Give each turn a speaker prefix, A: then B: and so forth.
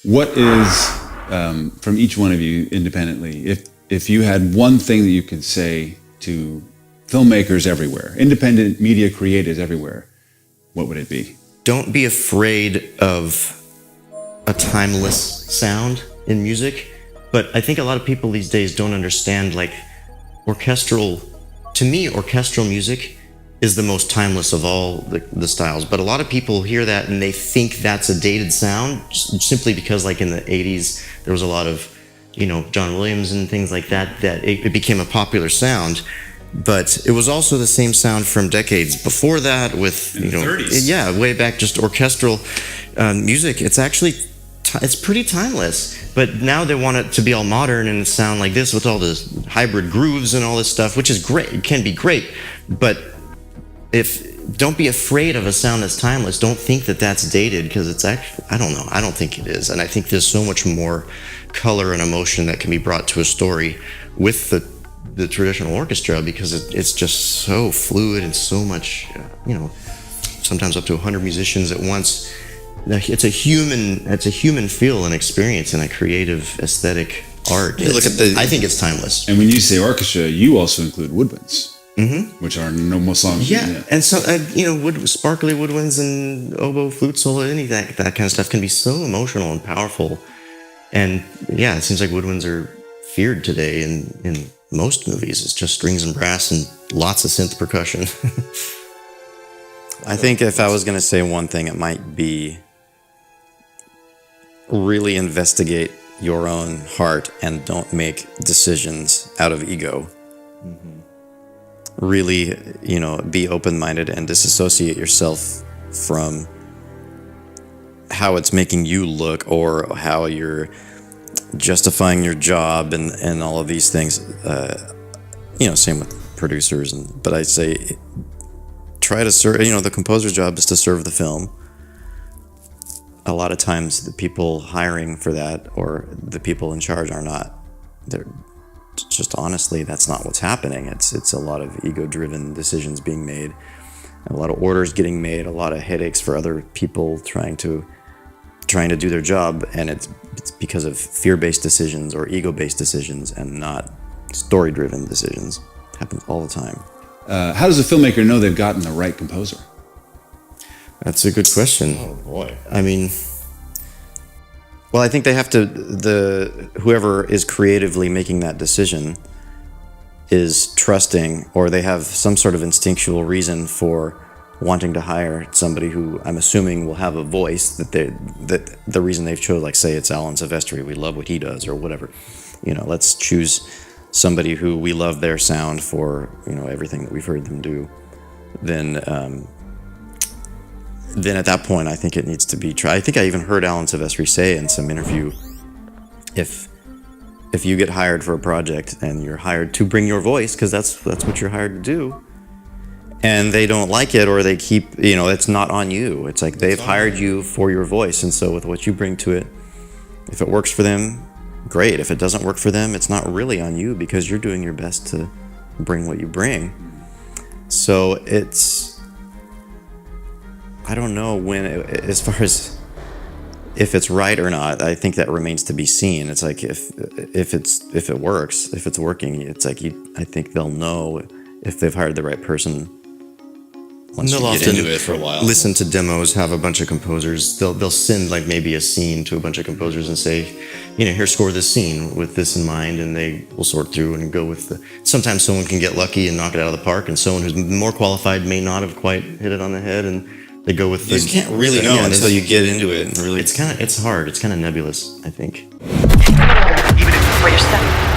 A: What is, from each one of you independently, if you had one thing that you could say to filmmakers everywhere, independent media creators everywhere, what would it be?
B: Don't be afraid of a timeless sound in music, but I think a lot of people these days don't understand, like, to me, orchestral music is the most timeless of all the styles, but a lot of people hear that and they think that's a dated sound simply because, like, in the 80s there was a lot of, John Williams and things like that it became a popular sound, but it was also the same sound from decades before that with,
A: in the 30s.
B: Yeah, way back, just orchestral music. It's actually it's pretty timeless, but now they want it to be all modern and sound like this with all the hybrid grooves and all this stuff, which is great. It can be great, but don't be afraid of a sound that's timeless. Don't think that that's dated, because it's actually, I don't know. I don't think it is. And I think there's so much more color and emotion that can be brought to a story with the traditional orchestra, because it's just so fluid and so much, sometimes up to 100 musicians at once. It's a human feel and experience and a creative aesthetic art. I think it's timeless.
A: And when you say orchestra, you also include woodwinds. Mm-hmm. Which are normal songs.
B: Yeah, and so sparkly woodwinds and oboe, flute solo, any that kind of stuff can be so emotional and powerful. And yeah, it seems like woodwinds are feared today in most movies. It's just strings and brass and lots of synth percussion.
C: I think if I was going to say one thing, it might be really investigate your own heart and don't make decisions out of ego. Mm-hmm. Really, be open-minded and disassociate yourself from how it's making you look or how you're justifying your job and all of these things. Same with producers. But I say try to serve, the composer's job is to serve the film. A lot of times the people hiring for that or the people in charge are not. They're just honestly, that's not what's happening. It's a lot of ego-driven decisions being made, a lot of orders getting made, a lot of headaches for other people trying to do their job, and it's because of fear-based decisions or ego-based decisions and not story-driven decisions. It happens all the time.
A: How does a filmmaker know they've gotten the right composer?
B: That's a good question.
C: Oh boy.
B: I mean,
C: well, I think they have to, whoever is creatively making that decision is trusting, or they have some sort of instinctual reason for wanting to hire somebody who I'm assuming will have a voice that the reason they've chosen, like say it's Alan Silvestri, we love what he does or whatever. Let's choose somebody who we love their sound for, everything that we've heard them do. Then at that point, I think it needs to be tried. I think I even heard Alan Silvestri say in some interview, if you get hired for a project and you're hired to bring your voice, because that's what you're hired to do, and they don't like it or they keep, it's not on you. It's like they've hired you for your voice, and so with what you bring to it, if it works for them, great. If it doesn't work for them, it's not really on you because you're doing your best to bring what you bring. So I don't know as far as if it's right or not. I think that remains to be seen. It's like if it works, if it's working, it's like I think they'll know if they've hired the right person. Once you get into it for a while,
B: listen to demos, have a bunch of composers. They'll send like maybe a scene to a bunch of composers and say, here, score this scene with this in mind, and they will sort through and go with sometimes someone can get lucky and knock it out of the park, and someone who's more qualified may not have quite hit it on the head, and they go with
C: you just can't really know until you get into it. And really,
B: it's hard. It's kind of nebulous, I think.
D: Even if it's where you're stuck.